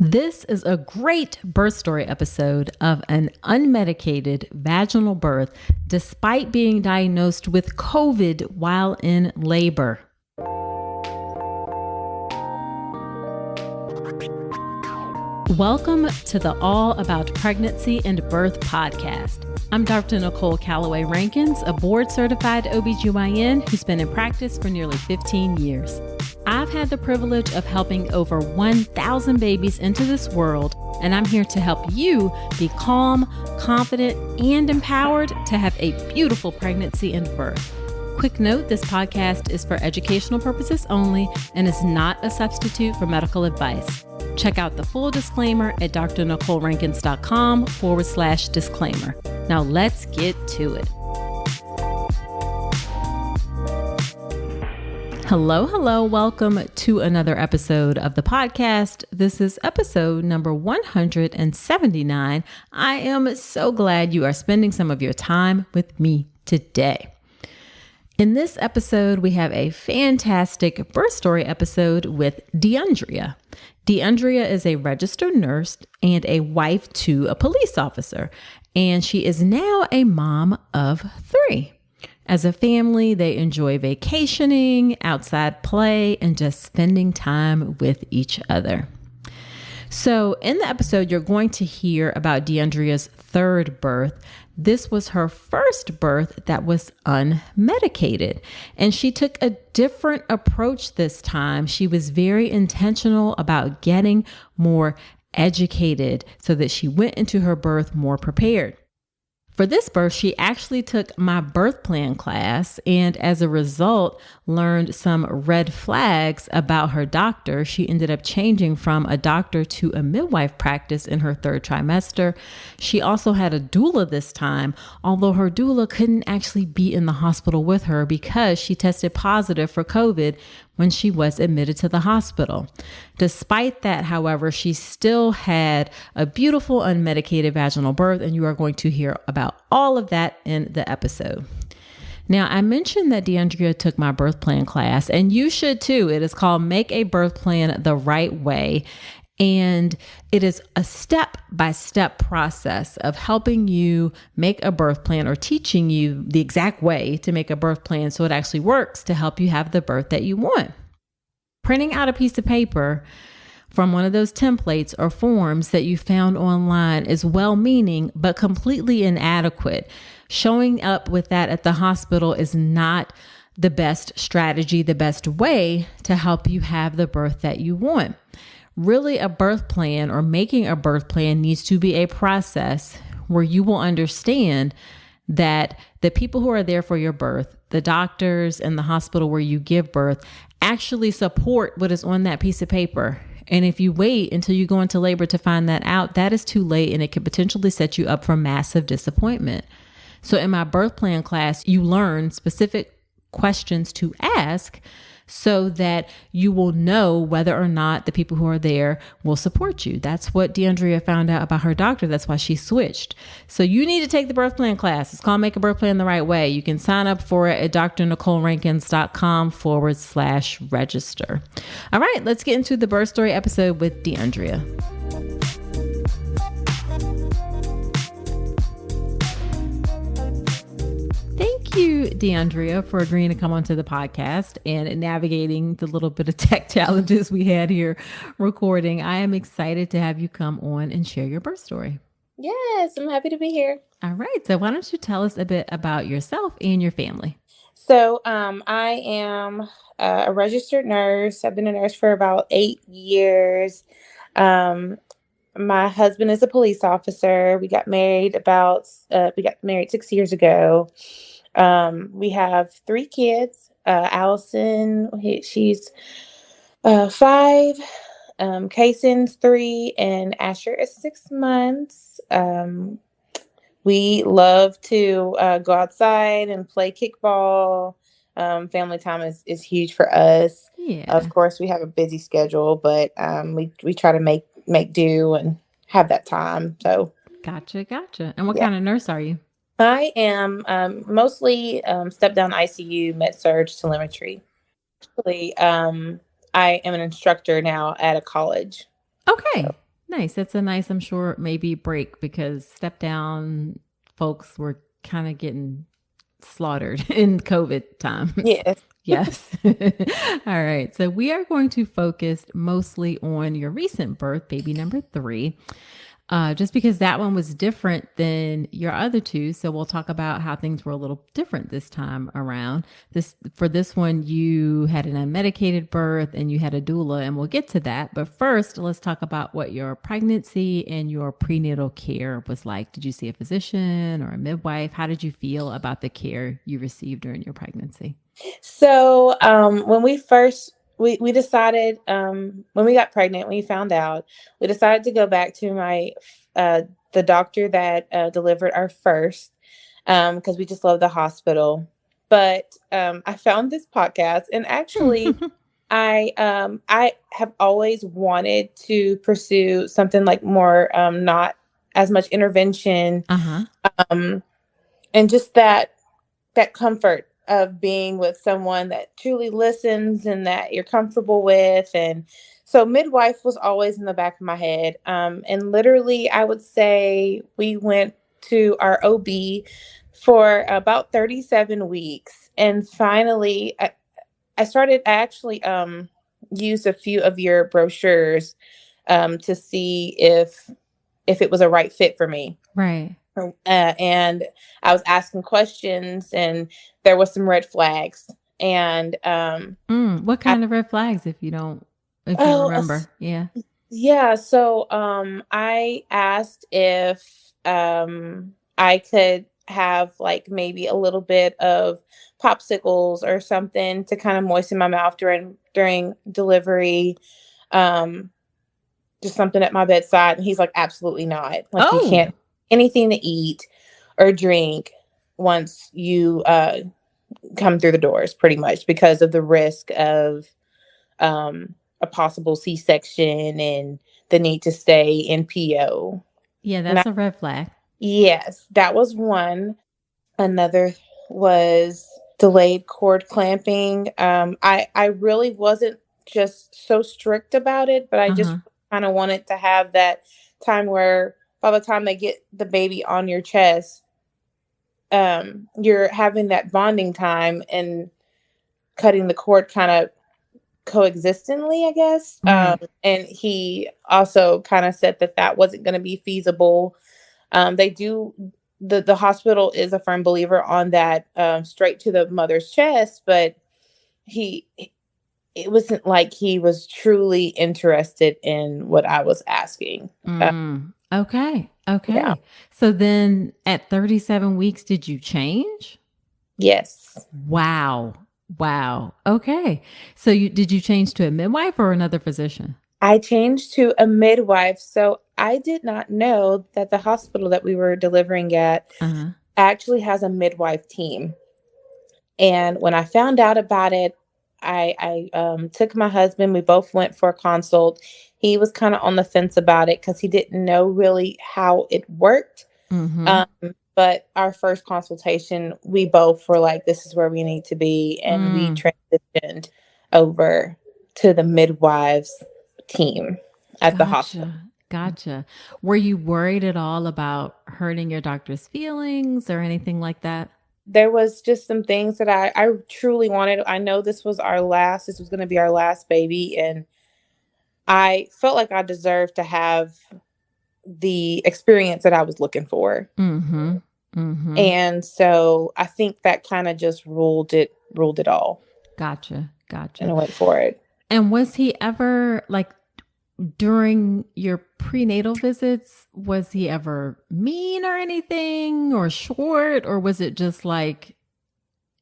This is a great birth story episode of an unmedicated vaginal birth despite being diagnosed with COVID while in labor. Welcome to the All About Pregnancy and Birth podcast. I'm Dr. Nicole Calloway Rankins, a board-certified OBGYN who's been in practice for nearly 15 years. I've had the privilege of helping over 1,000 babies into this world, and I'm here to help you be calm, confident, and empowered to have a beautiful pregnancy and birth. Quick note, this podcast is for educational purposes only and is not a substitute for medical advice. Check out the full disclaimer at drnicolerankins.com/disclaimer. Now let's get to it. Hello. Welcome to another episode of the podcast. This is episode number 179. I am so glad you are spending some of your time with me today. In this episode, we have a fantastic birth story episode with Deundria. Deundria is a registered nurse and a wife to a police officer, and she is now a mom of 3. As a family, they enjoy vacationing, outside play, and just spending time with each other. So in the episode, you're going to hear about Deundria's 3rd birth. This was her first birth that was unmedicated, and she took a different approach this time. She was very intentional about getting more educated so that she went into her birth more prepared. For this birth, she actually took my birth plan class and as a result learned some red flags about her doctor. She ended up changing from a doctor to a midwife practice in her 3rd trimester. She also had a doula this time, although her doula couldn't actually be in the hospital with her because she tested positive for COVID when she was admitted to the hospital. Despite that, however, she still had a beautiful unmedicated vaginal birth, and you are going to hear about all of that in the episode. Now, I mentioned that Deundria took my birth plan class, and you should too. It is called Make a Birth Plan the Right Way. And it is a step-by-step process of helping you make a birth plan or teaching you the exact way to make a birth plan so it actually works to help you have the birth that you want. Printing out a piece of paper from one of those templates or forms that you found online is well-meaning but completely inadequate. Showing up with that at the hospital is not the best strategy, the best way to help you have the birth that you want. Really, a birth plan or making a birth plan needs to be a process where you will understand that the people who are there for your birth, the doctors and the hospital where you give birth, actually support what is on that piece of paper. And if you wait until you go into labor to find that out, that is too late and it could potentially set you up for massive disappointment. So in my birth plan class, you learn specific questions to ask so that you will know whether or not the people who are there will support you. That's what Deundria found out about her doctor. That's why she switched. So you need to take the birth plan class. It's called Make a Birth Plan the Right Way. You can sign up for it at drnicolerankins.com/register. All right, let's get into the birth story episode with Deundria. Thank you, Deundria, for agreeing to come onto the podcast and navigating the little bit of tech challenges we had here recording. I am excited to have you come on and share your birth story. Yes, I'm happy to be here. All right. So why don't you tell us a bit about yourself and your family? So I am a registered nurse. I've been a nurse for about 8 years. My husband is a police officer. We got married 6 years ago. We have 3 kids. Allison, she's 5. Kaysen's 3, and Asher is 6 months. We love to go outside and play kickball. Family time is huge for us. Yeah. Of course, we have a busy schedule, but we try to make do and have that time. So Gotcha. And what kind of nurse are you? I am mostly step-down ICU, med-surg, telemetry. Actually, I am an instructor now at a college. Okay. Nice. That's a nice, I'm sure, maybe break, because step down folks were kind of getting slaughtered in COVID times. Yes. Yes. All right. So we are going to focus mostly on your recent birth, baby number 3. Just because that one was different than your other two. So we'll talk about how things were a little different this time around. For this one, you had an unmedicated birth and you had a doula, and we'll get to that. But first, let's talk about what your pregnancy and your prenatal care was like. Did you see a physician or a midwife? How did you feel about the care you received during your pregnancy? So when we decided, when we got pregnant, we found out, we decided to go back to the doctor that delivered our first, because we just love the hospital. But I found this podcast, and actually I have always wanted to pursue something like more not as much intervention, um, and just that comfort of being with someone that truly listens and that you're comfortable with. And so midwife was always in the back of my head. And literally, I would say we went to our OB for about 37 weeks. And finally, I actually used a few of your brochures to see if it was a right fit for me. Right. And I was asking questions, and there was some red flags. And what kind of red flags, if you remember? Yeah. So I asked if I could have like maybe a little bit of popsicles or something to kind of moisten my mouth during delivery. Just something at my bedside. And he's like, absolutely not. Like, you can't anything to eat or drink once you come through the doors, pretty much, because of the risk of a possible C-section and the need to stay in PO. Yeah, that's a red flag. Yes, that was one. Another was delayed cord clamping. I really wasn't just so strict about it, but I just kind of wanted to have that time where by the time they get the baby on your chest, you're having that bonding time and cutting the cord kind of coexistently, I guess. Right. And he also kind of said that wasn't going to be feasible. The hospital is a firm believer on that, straight to the mother's chest, but it wasn't like he was truly interested in what I was asking. Okay. Yeah. So then at 37 weeks, did you change? Yes. Wow. Okay. So did you change to a midwife or another physician? I changed to a midwife. So I did not know that the hospital that we were delivering at actually has a midwife team. And when I found out about it, I took my husband. We both went for a consult. He was kind of on the fence about it because he didn't know really how it worked. But our first consultation, we both were like, this is where we need to be. And we transitioned over to the midwives team at the hospital. Gotcha. Were you worried at all about hurting your doctor's feelings or anything like that? There was just some things that I truly wanted. I know this was going to be our last baby. And I felt like I deserved to have the experience that I was looking for. And so I think that kind of just ruled it all. Gotcha. And I went for it. And was he ever, like, during your prenatal visits, was he ever mean or anything, or short, or was it just like,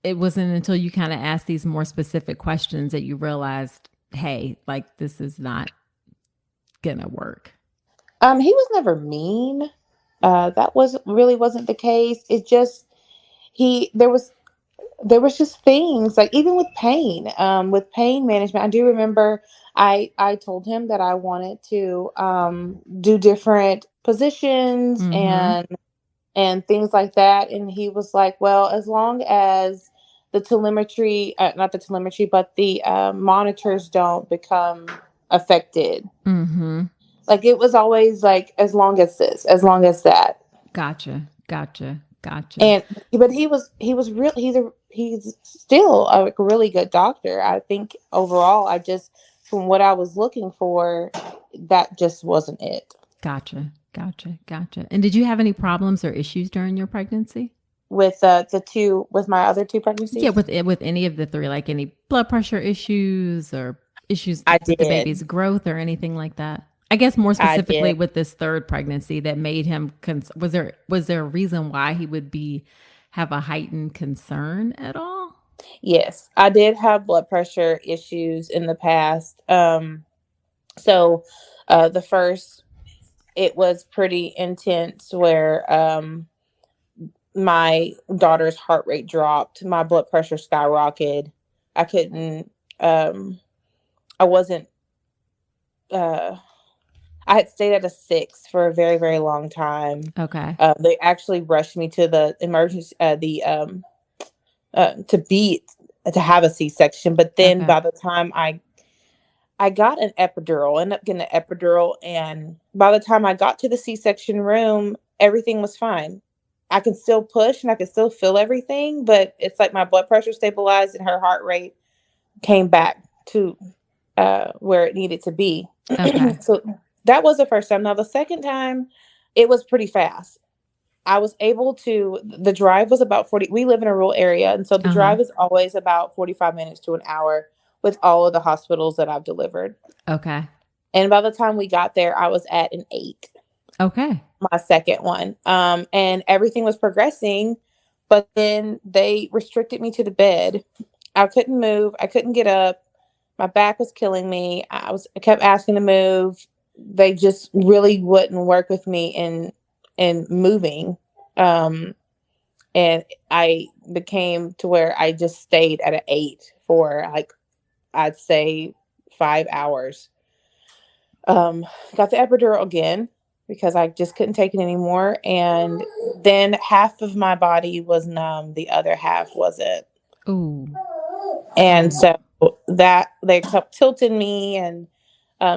it wasn't until you kind of asked these more specific questions that you realized, hey, like, this is not gonna work? He was never mean. That wasn't the case. It just there was just things like, even with pain management. I do remember I told him that I wanted to do different positions and things like that, and he was like, well, as long as the telemetry, not the telemetry, but the monitors don't become affected. Like it was always like as long as this, as long as that. Gotcha. Gotcha. Gotcha. And but he was real he's still a like, really good doctor. I think overall I just from what I was looking for, that just wasn't it. Gotcha. Gotcha. Gotcha. And did you have any problems or issues during your pregnancy? With with my other two Yeah, pregnancies. with any of the three, like any blood pressure issues or issues I with the did. baby's growth or anything like that. I guess more I specifically did. with this third pregnancy that made him was there a reason why he would be have a heightened concern at all? Yes, I did have blood pressure issues in the past. So the first, it was pretty intense where my daughter's heart rate dropped, my blood pressure skyrocketed. I couldn't, I wasn't, uh, I had stayed at a 6 for a very, very long time. Okay. They actually rushed me to the emergency, to be to have a C-section. But then Okay. by the time I got an epidural, ended up getting an epidural, and by the time I got to the C-section room, everything was fine. I could still push and I could still feel everything, but it's like my blood pressure stabilized and her heart rate came back to where it needed to be. Okay. So that was the first time. Now the second time, it was pretty fast. I was able to the drive was about 40 we live in a rural area, and so the Uh-huh. drive is always about 45 minutes to an hour with all of the hospitals that I've delivered. Okay. And by the time we got there, I was at an 8, Okay. my second one. And everything was progressing, but then they restricted me to the bed. I couldn't move, I couldn't get up. My back was killing me. I kept asking to move. They just really wouldn't work with me in moving. Um, and I became to where I just stayed at an 8 for like I'd say 5 hours. Got the epidural again because I just couldn't take it anymore, and then half of my body was numb, the other half wasn't, Ooh. and Ooh. so that they kept tilting me and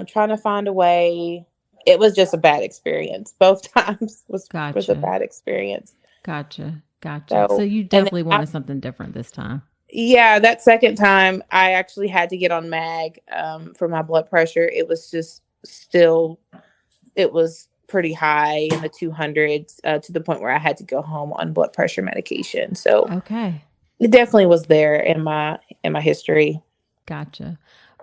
trying to find a way. It was just a bad experience. Both times was a Gotcha. bad experience. Gotcha. Gotcha. So So you and definitely then wanted something different this time. yeah, that second time I actually had to get on mag for my blood pressure. It was just still, it was pretty high in the 200s to the point where I had to go home on blood pressure medication. So Okay. it definitely was there in my history. Gotcha.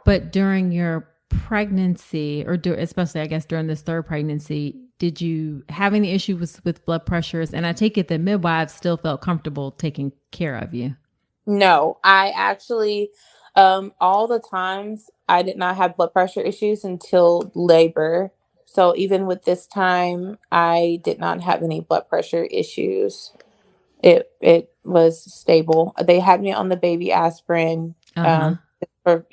But during your pregnancy, or especially, I guess, during this third pregnancy, did you have any issues with blood pressures? And I take it that midwives still felt comfortable taking care of you. No, I actually, all the times I did not have blood pressure issues until labor. So even with this time, I did not have any blood pressure issues. It was stable. They had me on the baby aspirin, Uh huh. for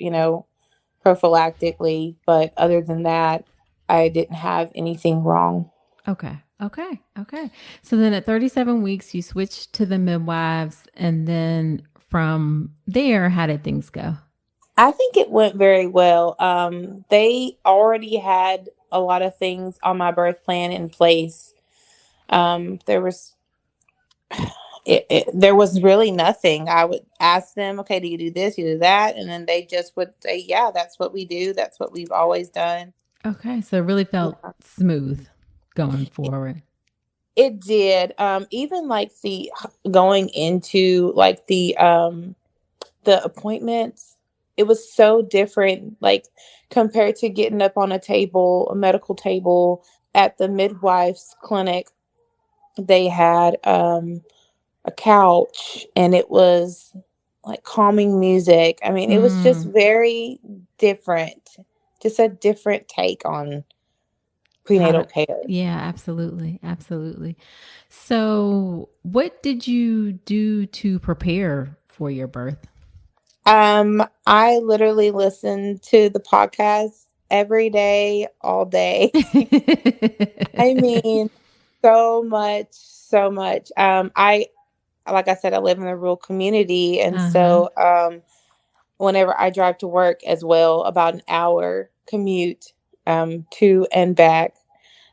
prophylactically, but other than that, I didn't have anything wrong. Okay. Okay. Okay. So then at 37 weeks, you switched to the midwives. And then from there, how did things go? I think it went very well. They already had a lot of things on my birth plan in place. There was there was really nothing. I would ask them, okay, do you do this, you do that, and then they just would say, yeah, that's what we do. That's what we've always done. Okay. So it really felt Yeah. smooth going forward. It did. Even like the going into like the appointments, it was so different, like compared to getting up on a table, a medical table at the midwife's clinic. They had a couch and it was like calming music. I mean, it was just Mm, very different, just a different take on how prenatal to, care. yeah, absolutely. Absolutely. So, what did you do to prepare for your birth? I literally listen to the podcast every day, all day. I mean, so much, so much. I like I said, I live in a rural community, and Uh huh. so whenever I drive to work as well, about an hour commute. to and back.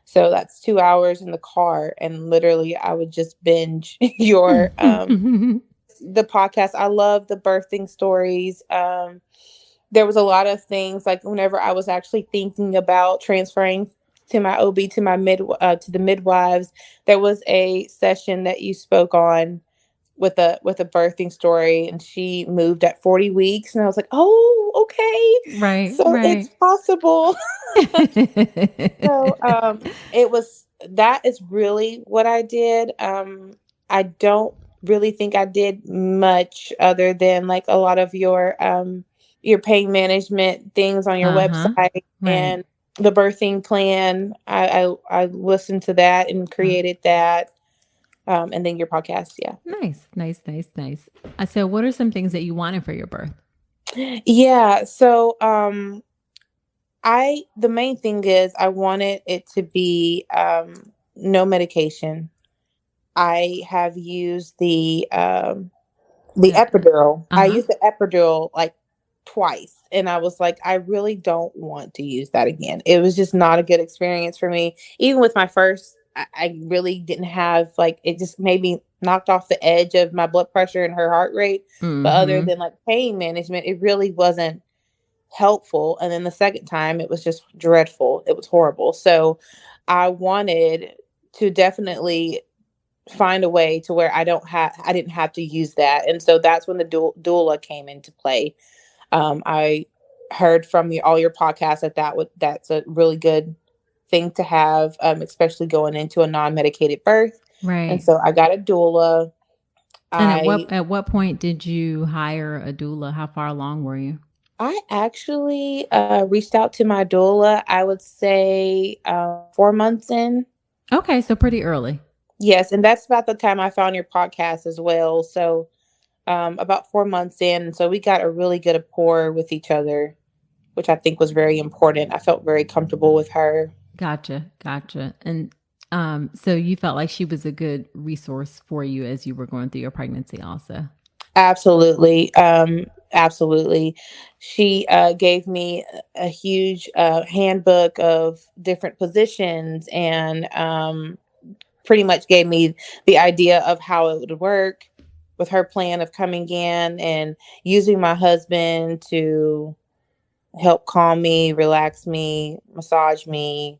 So that's 2 hours in the car, and literally I would just binge your the podcast. I love the birthing stories. There was a lot of things like whenever I was actually thinking about transferring to my OB to my to the midwives, there was a session that you spoke on with a birthing story, and she moved at 40 weeks, and I was like, oh, okay, Right, so it's right. possible. So it was that is really what I did. I don't really think I did much other than like a lot of your pain management things on your Uh-huh. website Right. and the birthing plan. I listened to that and Uh, created that. And then your podcast, yeah. nice, nice, nice, nice. So what are some things that you wanted for your birth? Yeah, so I the main thing is I wanted it to be no medication. I have used the The epidural. I uh-huh. used the epidural like twice, and I was like, I really don't want to use that again. It was just not a good experience for me. Even with my first, I really didn't have like it just made me knocked off the edge of my blood pressure and her heart rate. But other Mm-hmm. than like pain management, it really wasn't helpful. And then the second time, it was just dreadful. It was horrible. So I wanted to definitely find a way to where I didn't have to use that. And so that's when the doula came into play. I heard from all your podcasts that's a really good thing to have, especially going into a non-medicated birth. And Right. so I got a doula. And I at what point did you hire a doula? How far along were you? I actually reached out to my doula, I would say 4 months in. Okay, so pretty early. Yes, and that's about the time I found your podcast as well. So about 4 months in. So we got a really good rapport with each other, which I think was very important. I felt very comfortable with her. Gotcha, gotcha. And so you felt like she was a good resource for you as you were going through your pregnancy also. Absolutely. Absolutely. She gave me a huge handbook of different positions and pretty much gave me the idea of how it would work with her plan of coming in and using my husband to help calm me, relax me, massage me,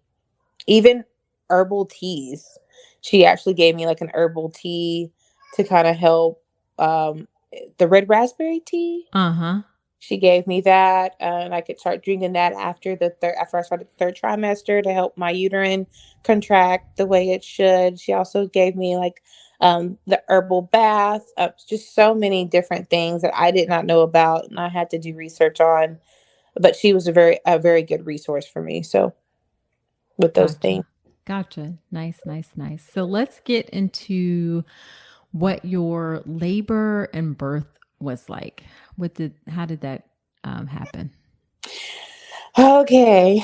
even herbal teas. She actually gave me like an herbal tea to kind of help the red raspberry tea. Uh-huh. She gave me that, and I could start drinking that after I started the third trimester to help my uterine contract the way it should. She also gave me like the herbal bath, just so many different things that I did not know about, and I had to do research on. But she was a very good resource for me. So with those things. Gotcha. Gotcha. Nice, nice, nice. So let's get into what your labor and birth was like. How did that happen? Okay.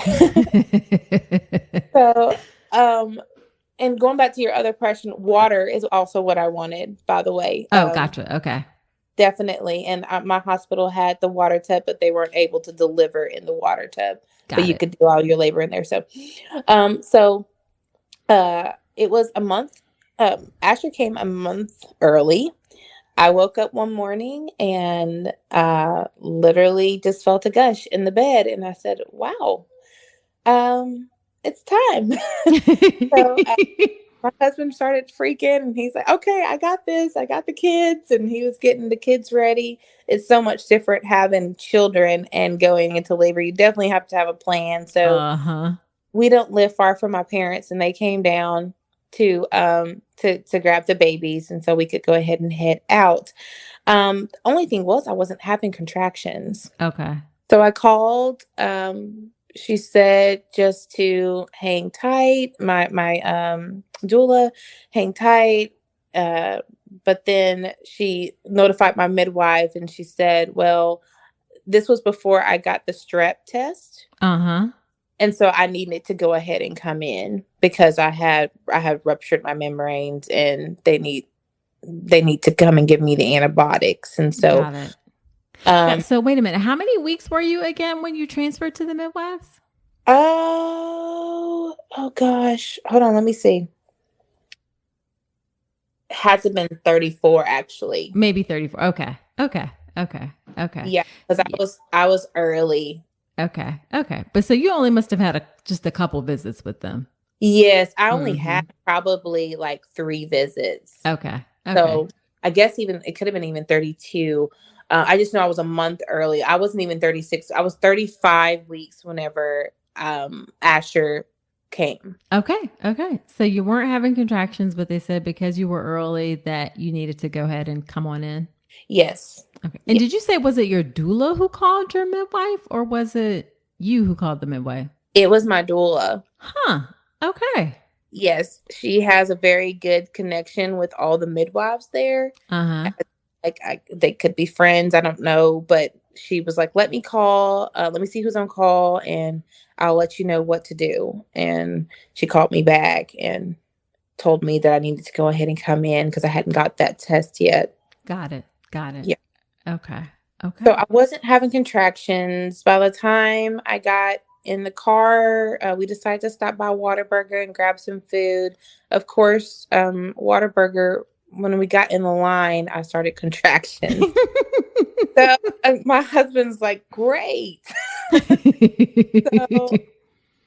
So, and going back to your other question, water is also what I wanted, by the way. Oh, gotcha. Okay. Definitely. And my hospital had the water tub, but they weren't able to deliver in the water tub, but Got you it. could do all your labor in there. So it was a month. Asher came a month early. I woke up one morning and literally just felt a gush in the bed, and I said, "Wow, it's time." So my husband started freaking, and he's like, "Okay, I got this. I got the kids," and he was getting the kids ready. It's so much different having children and going into labor. You definitely have to have a plan. So Uh-huh. we don't live far from my parents, and they came down to grab the babies, and so we could go ahead and head out. The only thing was I wasn't having contractions. Okay. So I called. She said just to hang tight. My doula, hang tight. Uh, but then she notified my midwife, and she said, "Well, this was before I got the strep test, Uh-huh. and so I needed to go ahead and come in because I had ruptured my membranes, and they need to come and give me the antibiotics." And so, Got it. um, So wait a minute. How many weeks were you again when you transferred to the midwives? Oh gosh. Hold on, let me see. Hasn't been 34 actually. Maybe 34. Okay. Okay. Okay. Okay. Yeah, because Yeah. I was early. Okay. Okay. But so you only must have had just a couple visits with them. Yes, I only Mm-hmm. had probably like 3 visits. Okay. Okay. So I guess even it could have been even 32. I just know I was a month early. I wasn't even 36. I was 35 weeks whenever Asher came. Okay. Okay. So you weren't having contractions, but they said because you were early that you needed to go ahead and come on in. Yes. Okay. And Yeah. did you say, was it your doula who called your midwife or was it you who called the midwife? It was my doula. Huh. Okay. Yes, she has a very good connection with all the midwives there. Uh huh. Like they could be friends. I don't know, but she was like, "Let me call. Let me see who's on call, and I'll let you know what to do." And she called me back and told me that I needed to go ahead and come in because I hadn't got that test yet. Got it. Got it. Yeah. Okay. So Okay. I wasn't having contractions. By the time I got in the car, we decided to stop by Whataburger and grab some food. Of course, Whataburger, when we got in the line, I started contractions. So my husband's like, great. So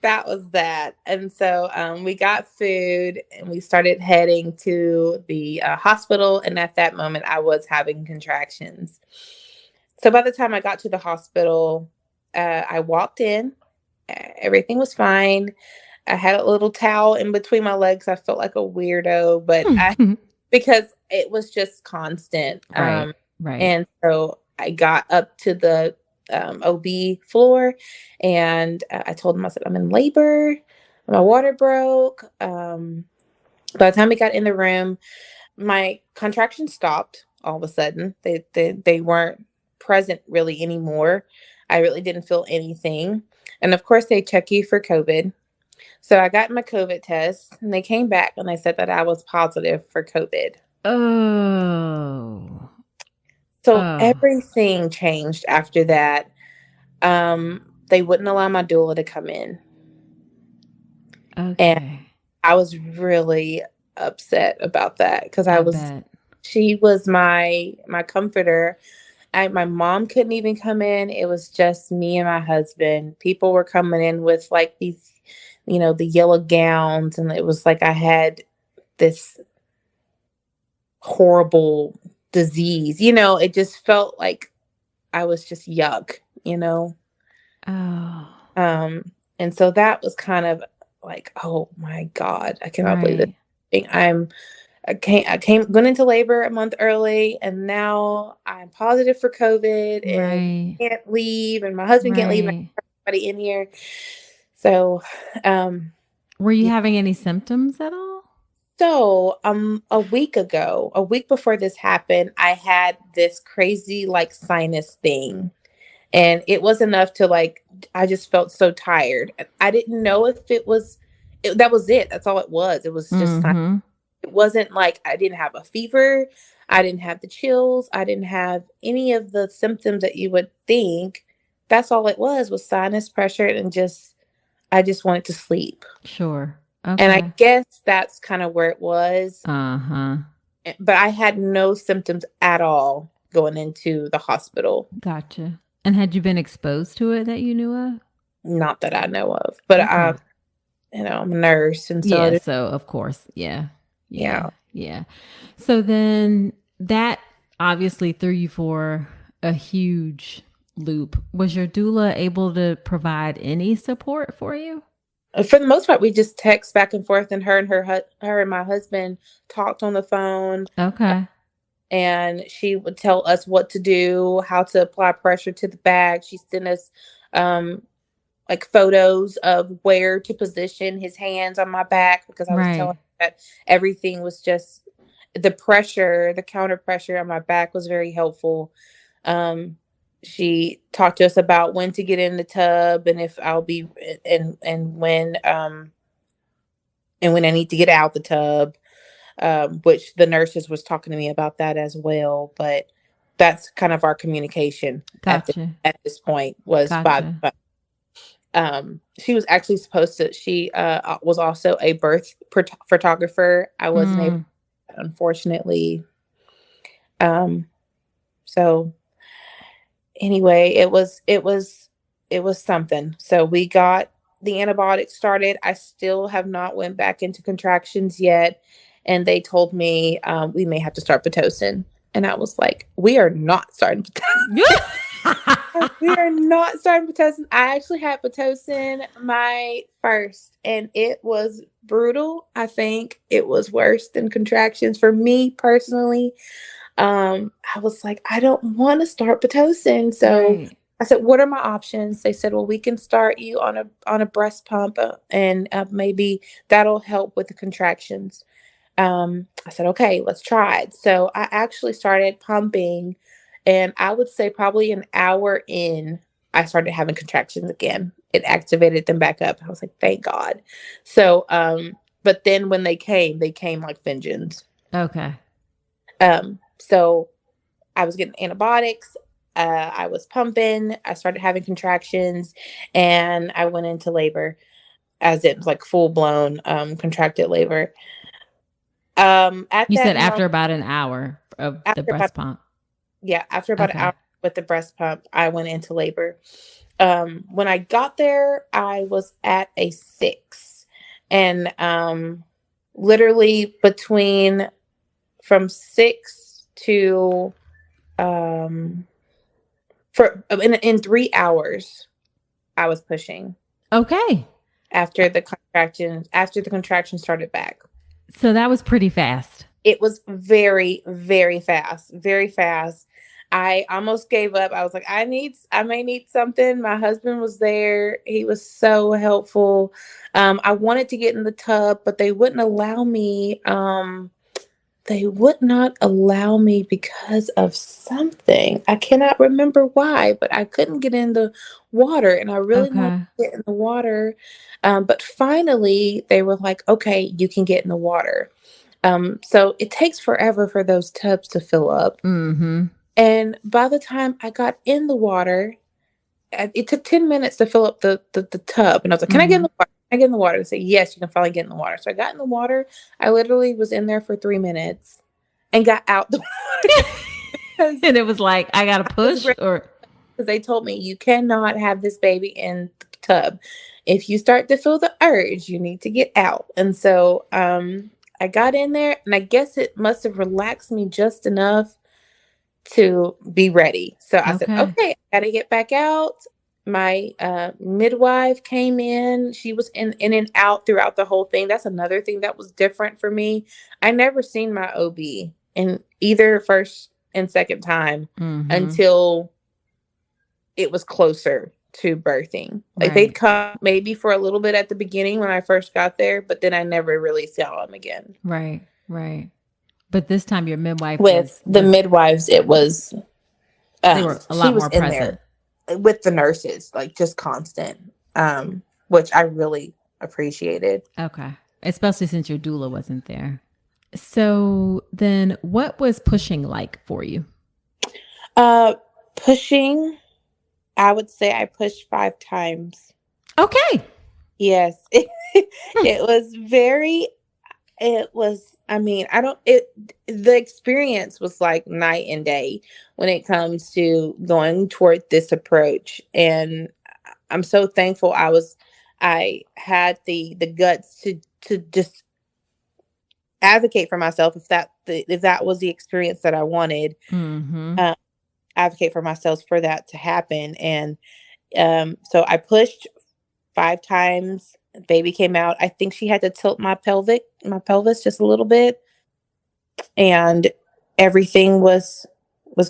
that was that. And so we got food and we started heading to the hospital. And at that moment, I was having contractions. So by the time I got to the hospital, I walked in. Everything was fine. I had a little towel in between my legs. I felt like a weirdo, but because it was just constant. Right. Right. And so I got up to the OB floor and I told him, I said, I'm in labor. My water broke. By the time we got in the room, my contractions stopped all of a sudden. They weren't present really anymore. I really didn't feel anything. And of course, they check you for COVID. So I got my COVID test and they came back and they said that I was positive for COVID. Oh. So Oh. everything changed after that. They wouldn't allow my doula to come in. And Okay. I was really upset about that because I bet. she was my comforter. My mom couldn't even come in. It was just me and my husband. People were coming in with like these, the yellow gowns, and it was like I had this horrible disease. It just felt like I was just yuck. Oh. And so that was kind of like, oh my God, I cannot believe this Right. thing. I went into labor a month early, and now I'm positive for COVID and Right. can't leave, and my husband can't leave, and Right. I have everybody in here. So, Were you yeah. having any symptoms at all? So, a week before this happened, I had this crazy like sinus thing, and it was enough to like, I just felt so tired. I didn't know if that was it. That's all it was. It was just sinus. Mm-hmm. It wasn't like I didn't have a fever. I didn't have the chills. I didn't have any of the symptoms that you would think. That's all it was sinus pressure and I just wanted to sleep. Sure. And I Okay. guess that's kind of where it was. Uh-huh. But I had no symptoms at all going into the hospital. Gotcha. And had you been exposed to it that you knew of? Not that I know of. But Okay. I'm a nurse, and so Yeah, so of course. Yeah. Yeah. yeah. Yeah. So then that obviously threw you for a huge loop. Was your doula able to provide any support for you? For the most part, we just text back and forth, and her and my husband talked on the phone, Okay. and she would tell us what to do, how to apply pressure to the bag. She sent us um, like photos of where to position his hands on my back because I was telling Right. her that everything was just the counter pressure on my back was very helpful. Um, she talked to us about when to get in the tub and if I'll be and when I need to get out the tub, which the nurses was talking to me about that as well. But that's kind of our communication Gotcha. at this point was by the Gotcha. phone. She was actually supposed to, she was also a birth photographer. I wasn't able, unfortunately. So anyway, it was something. So we got the antibiotics started. I still have not went back into contractions yet, and they told me we may have to start Pitocin, and I was like, we are not starting Pitocin. We are not starting Pitocin. I actually had Pitocin my first, and it was brutal. I think it was worse than contractions for me personally. I was like, I don't want to start Pitocin. So Right. I said, what are my options? They said, well, we can start you on a breast pump, and maybe that'll help with the contractions. I said, okay, let's try it. So I actually started pumping, and I would say probably an hour in, I started having contractions again. It activated them back up. I was like, thank God. So, but then when they came like vengeance. Okay. So I was getting antibiotics. I was pumping. I started having contractions, and I went into labor, as it was like full blown contracted labor. At You that said moment, after about an hour of the after breast about pump. after about an Okay. hour with the breast pump, I went into labor. When I got there, I was at a 6, and literally between from 6 to for in 3 hours, I was pushing Okay. after the contraction started back. So that was pretty fast. It was very, very fast, very fast. I almost gave up. I was like, I may need something. My husband was there. He was so helpful. I wanted to get in the tub, but they wouldn't allow me. They would not allow me because of something. I cannot remember why, but I couldn't get in the water, and I really wanted Okay. to get in the water. But finally, they were like, okay, you can get in the water. So it takes forever for those tubs to fill up. Mm-hmm. And by the time I got in the water, it took 10 minutes to fill up the tub. And I was like, can I get in the water? Can I get in the water? They say, yes, you can finally get in the water. So I got in the water. I literally was in there for 3 minutes and got out the water. And it was like, I got to push or. Because they told me you cannot have this baby in the tub. If you start to feel the urge, you need to get out. And so I got in there, and I guess it must have relaxed me just enough to be ready. So I said, Okay. okay, I got to get back out. My midwife came in. She was in and out throughout the whole thing. That's another thing that was different for me. I never seen my OB in either first and second time until it was closer to birthing. Like they'd come maybe for a little bit at the beginning when I first got there, but then I never really saw them again. Right. Right. But this time your midwife With the midwives, it was they were a she lot was more in present. there with the nurses, like just constant, which I really appreciated. Okay. Especially since your doula wasn't there. So then what was pushing like for you? Pushing, I would say I pushed 5 times. Okay. Yes. It was very, it was, I mean, the experience was like night and day when it comes to going toward this approach. And I'm so thankful I had the guts to just advocate for myself if that was the experience that I wanted. Advocate for myself for that to happen. And so I pushed 5 times. Baby came out. I think she had to tilt my pelvis just a little bit, and everything was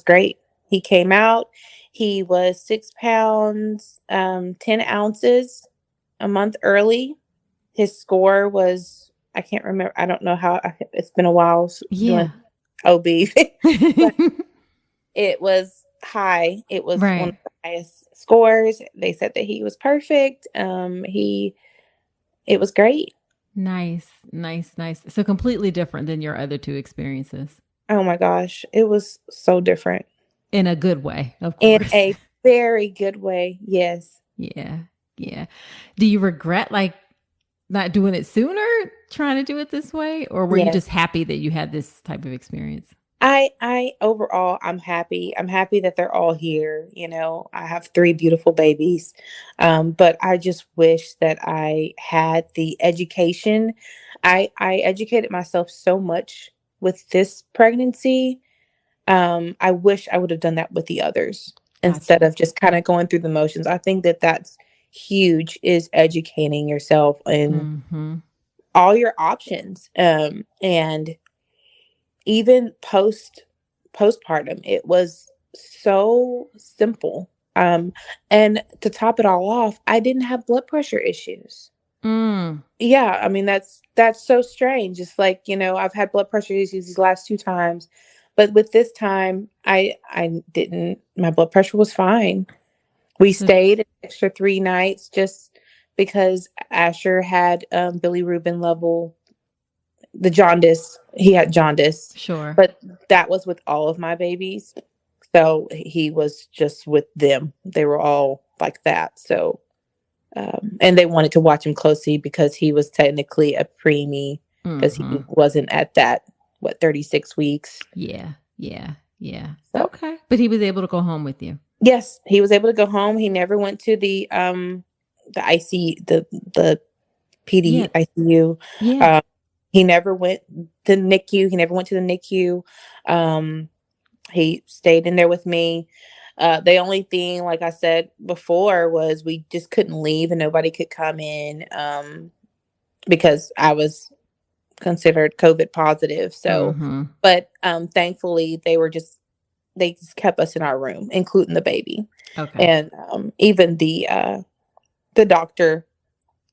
great. He came out. He was 6 pounds, 10 ounces a month early. His score was, I can't remember. I don't know how, it's been a while doing OB, but it was high. It was one of the highest scores. They said that he was perfect. It was great. Nice. So completely different than your other 2 experiences. Oh my gosh. It was so different. In a good way, of In course. a very good way. Yes. Yeah. Yeah. Do you regret like not doing it sooner, trying to do it this way? Or were you Yeah. just happy that you had this type of experience? I overall, I'm happy. I'm happy that they're all here. I have three beautiful babies. But I just wish that I had the education. I educated myself so much with this pregnancy. I wish I would have done that with the others instead Gotcha. of just kind of going through the motions. I think that that's huge, is educating yourself and Mm-hmm. all your options. And even postpartum, it was so simple. And to top it all off, I didn't have blood pressure issues. Mm. Yeah, I mean that's so strange. It's like, I've had blood pressure issues these last two times, but with this time I didn't. My blood pressure was fine. We So stayed an extra 3 nights just because Asher had bilirubin level, the jaundice. He had jaundice, sure. but that was with all of my babies. So he was just with them. They were all like that. So, and they wanted to watch him closely because he was technically a preemie because Mm-hmm. he wasn't at that, 36 weeks. Yeah. Yeah. Yeah. So, Okay. But he was able to go home with you. yes, he was able to go home. He never went to the IC, the PD Yeah. ICU. Yeah. Um, he never went to NICU. He never went to the NICU. He stayed in there with me. The only thing, like I said before, was we just couldn't leave and nobody could come in because I was considered COVID positive. So, Mm-hmm. but thankfully, they just kept us in our room, including the baby, Okay. and even the doctor,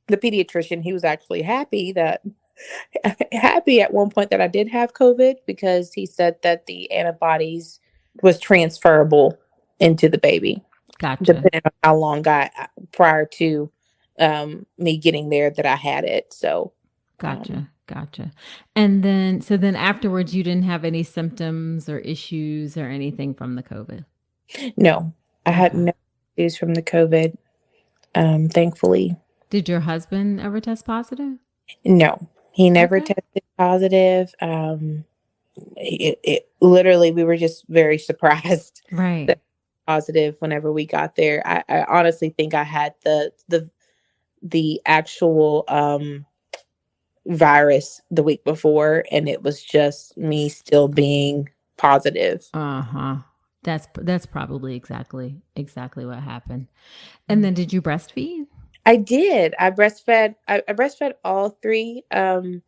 the pediatrician. He was actually happy at one point that I did have COVID because he said that the antibodies was transferable into the baby, Gotcha. depending on how long prior to me getting there that I had it. So, um, Gotcha. Gotcha. And then, so then afterwards, you didn't have any symptoms or issues or anything from the COVID. no, I had Okay. no issues from the COVID. Thankfully, Did your husband ever test positive? no, he never Okay. tested positive. It literally, we were just very surprised Right. that positive whenever we got there. I honestly think I had the actual virus the week before, and it was just me still being positive. Uh-huh. That's probably exactly what happened. And then did you breastfeed? I did. I breastfed all three. And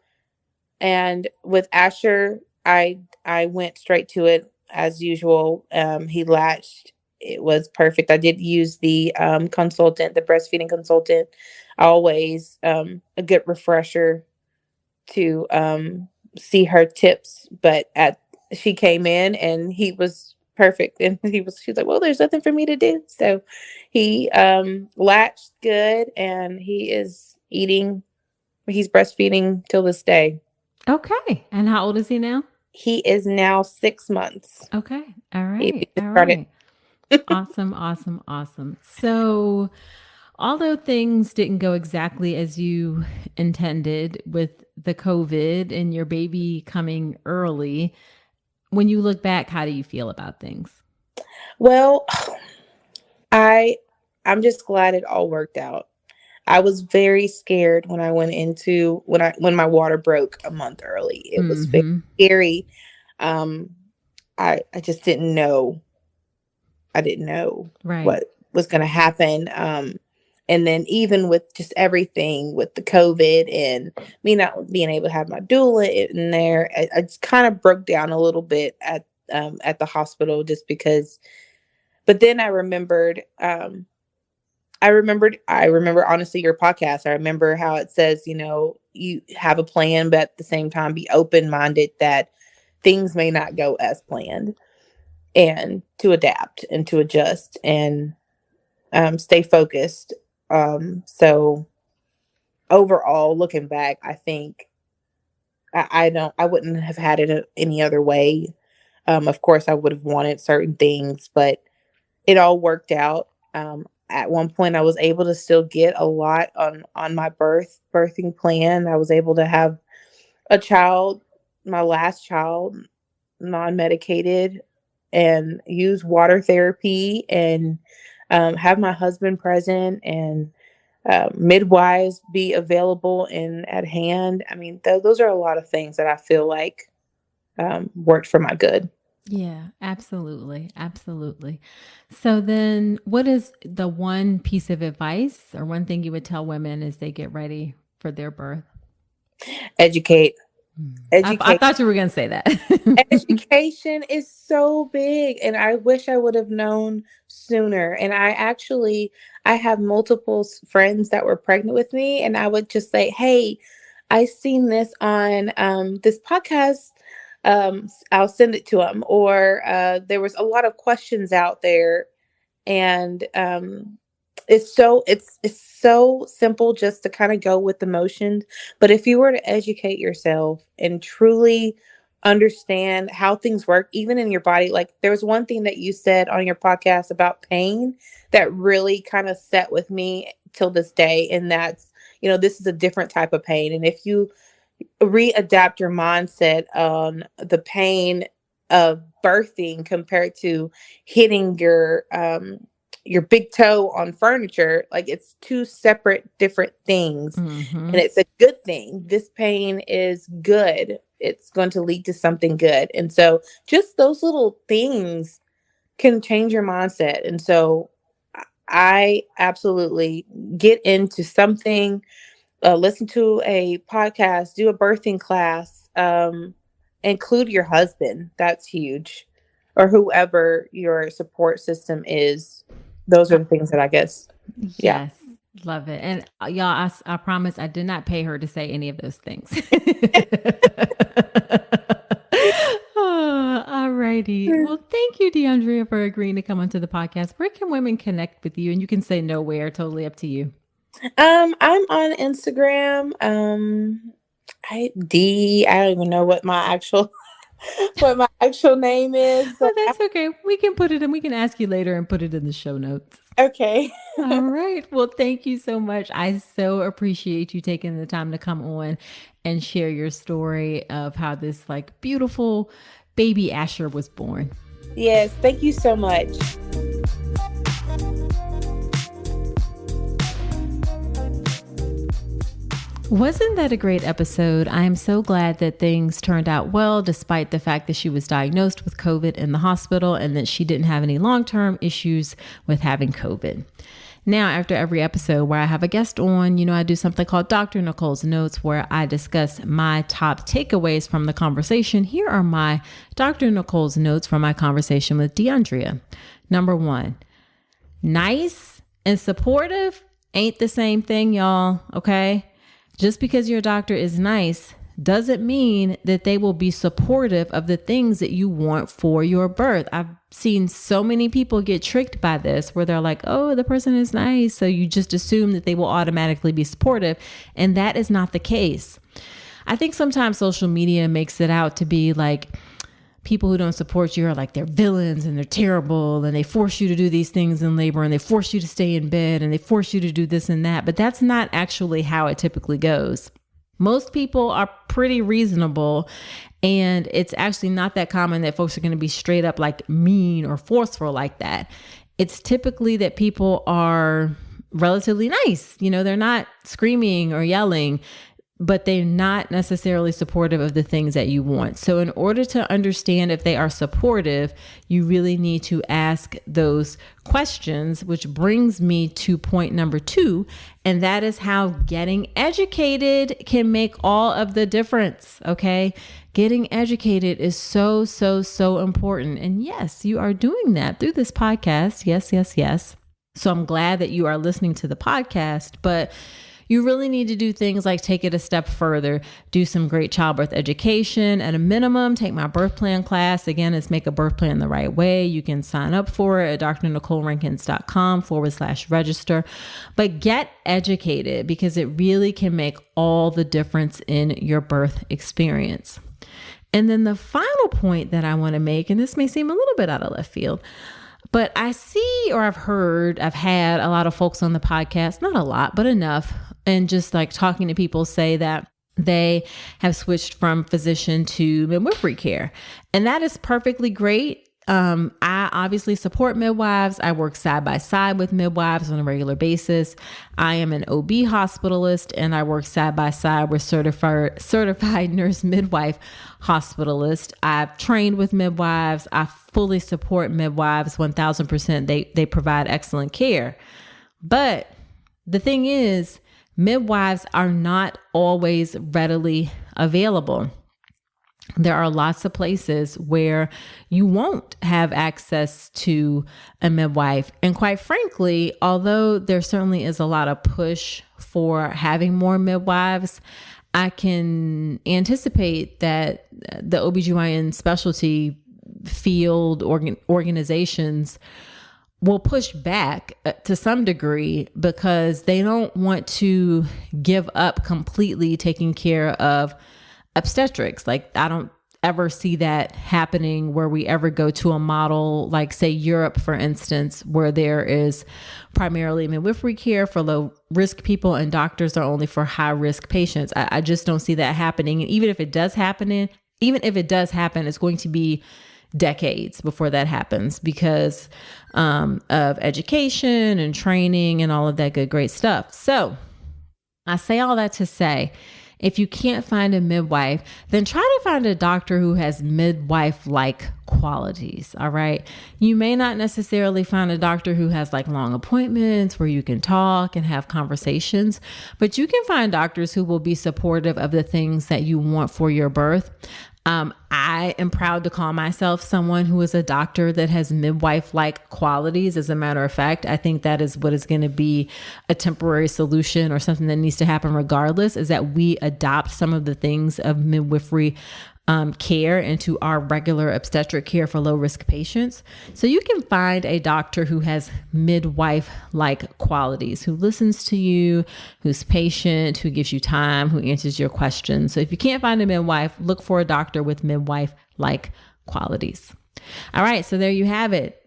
with Asher, I went straight to it as usual. He latched. It was perfect. I did use the consultant, the breastfeeding consultant, always a good refresher to see her tips. But at she came in and he was perfect, and she's like, well, there's nothing for me to do. So he latched good, and he's breastfeeding till this day. Okay. And how old is he now? He is now 6 months. Okay. All We right. just All started. right. Awesome. Awesome. Awesome. So, although things didn't go exactly as you intended with the COVID and your baby coming early, when you look back, how do you feel about things? Well, I I'm just glad it all worked out. I was very scared when I went into when my water broke a month early. It was very Mm-hmm. scary. Um, I just didn't know. I didn't know Right. what was going to happen. And then even with just everything with the COVID and me not being able to have my doula in there, I just kind of broke down a little bit at the hospital just because. But then I remember honestly your podcast. I remember how it says, you have a plan, but at the same time be open minded that things may not go as planned, and to adapt and to adjust and stay focused. So overall, looking back, I think I wouldn't have had it any other way. Of course, I would have wanted certain things, but it all worked out. at one point I was able to still get a lot on my birthing plan. I was able to have a child, my last child, non-medicated, and use water therapy, and have my husband present, and midwives be available and at hand. I mean, those are a lot of things that I feel like worked for my good. Yeah, absolutely. Absolutely. So then what is the one piece of advice or one thing you would tell women as they get ready for their birth? Educate. I Educate. thought you were going to say that. Education is so big, and I wish I would have known sooner. And I have multiple friends that were pregnant with me, and I would just say, "Hey, I seen this on this podcast. I'll send it to them." Or there was a lot of questions out there, and it's so simple just to kind of go with the motions. But if you were to educate yourself and truly understand how things work, even in your body, like there was one thing that you said on your podcast about pain that really kind of set with me till this day, and that's, this is a different type of pain. And if you readapt your mindset on the pain of birthing compared to hitting your big toe on furniture, like it's two separate different things. Mm-hmm. And it's a good thing. This pain is good. It's going to lead to something good. And so just those little things can change your mindset. And so I absolutely get into something, listen to a podcast, do a birthing class, include your husband. That's huge. Or whoever your support system is. Those are the things that I guess. Yeah. Yes. Love it. And y'all, I promise I did not pay her to say any of those things. All righty. Well, thank you, Deundria, for agreeing to come onto the podcast. Where can women connect with you? And you can say nowhere, totally up to you. I'm on Instagram. I don't even know what my actual name is. Oh, that's okay. We can put it in. We can ask you later and put it in the show notes. Okay. All right. Well, thank you so much. I so appreciate you taking the time to come on and share your story of how this beautiful baby Asher was born. Yes. Thank you so much. Wasn't that a great episode? I am so glad that things turned out well, despite the fact that she was diagnosed with COVID in the hospital and that she didn't have any long-term issues with having COVID. Now, after every episode where I have a guest on, I do something called Dr. Nicole's Notes, where I discuss my top takeaways from the conversation. Here are my Dr. Nicole's Notes from my conversation with Deundria. Number 1, nice and supportive ain't the same thing, y'all, okay? Just because your doctor is nice doesn't mean that they will be supportive of the things that you want for your birth. I've seen so many people get tricked by this where they're like, oh, the person is nice, so you just assume that they will automatically be supportive. And that is not the case. I think sometimes social media makes it out to be like people who don't support you are like they're villains and they're terrible and they force you to do these things in labor and they force you to stay in bed and they force you to do this and that. But that's not actually how it typically goes. Most people are pretty reasonable, and it's actually not that common that folks are going to be straight up mean or forceful like that. It's typically that people are relatively nice. They're not screaming or yelling, but they're not necessarily supportive of the things that you want. So in order to understand if they are supportive, you really need to ask those questions, which brings me to point number 2, and that is how getting educated can make all of the difference, okay? Getting educated is so, so, so important. And yes, you are doing that through this podcast. Yes, yes, yes. So I'm glad that you are listening to the podcast, but you really need to do things like take it a step further, do some great childbirth education. At a minimum, take my birth plan class. Again, it's Make a Birth Plan the Right Way. You can sign up for it at drnicolerankins.com/register. But get educated, because it really can make all the difference in your birth experience. And then the final point that I want to make, and this may seem a little bit out of left field, But I see, or I've had a lot of folks on the podcast, not a lot, but enough. And just like talking to people say that they have switched from physician to midwifery care. And that is perfectly great. I obviously support midwives. I work side by side with midwives on a regular basis. I am an OB hospitalist and I work side by side with certified nurse midwife hospitalist. I've trained with midwives. I fully support midwives 1000%. They provide excellent care. But the thing is, midwives are not always readily available. There are lots of places where you won't have access to a midwife. And quite frankly, although there certainly is a lot of push for having more midwives, I can anticipate that the OBGYN specialty field organizations will push back to some degree because they don't want to give up completely taking care of obstetrics. Like, I don't ever see that happening where we ever go to a model like, say, Europe, for instance, where there is primarily midwifery care for low risk people and doctors are only for high risk patients. I just don't see that happening. And even if it does happen, it's going to be decades before that happens because of education and training and all of that good, great stuff. So I say all that to say, if you can't find a midwife, then try to find a doctor who has midwife-like qualities. All right. You may not necessarily find a doctor who has like long appointments where you can talk and have conversations, but you can find doctors who will be supportive of the things that you want for your birth. I am proud to call myself someone who is a doctor that has midwife-like qualities. As a matter of fact, I think that is what is going to be a temporary solution or something that needs to happen regardless, is that we adopt some of the things of midwifery care into our regular obstetric care for low risk patients. So you can find a doctor who has midwife-like qualities, who listens to you, who's patient, who gives you time, who answers your questions. So if you can't find a midwife, look for a doctor with midwife-like qualities. All right. So there you have it.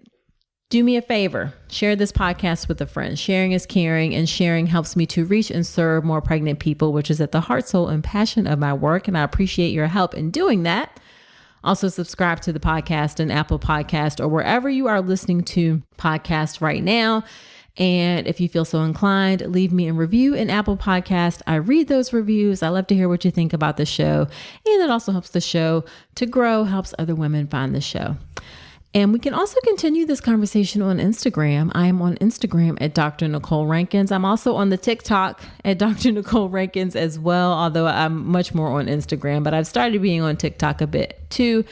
Do me a favor, share this podcast with a friend. Sharing is caring, and sharing helps me to reach and serve more pregnant people, which is at the heart, soul, and passion of my work. And I appreciate your help in doing that. Also, subscribe to the podcast in Apple Podcast or wherever you are listening to podcasts right now. And if you feel so inclined, leave me a review in Apple Podcast. I read those reviews. I love to hear what you think about the show. And it also helps the show to grow, helps other women find the show. And we can also continue this conversation on Instagram. I am on Instagram at Dr. Nicole Rankins. I'm also on the TikTok at Dr. Nicole Rankins as well, although I'm much more on Instagram, but I've started being on TikTok a bit too.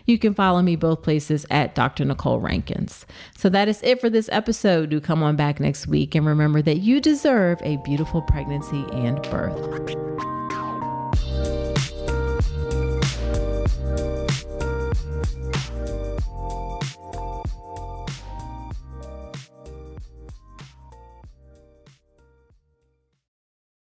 You can follow me both places at Dr. Nicole Rankins. So that is it for this episode. Do come on back next week and remember that you deserve a beautiful pregnancy and birth.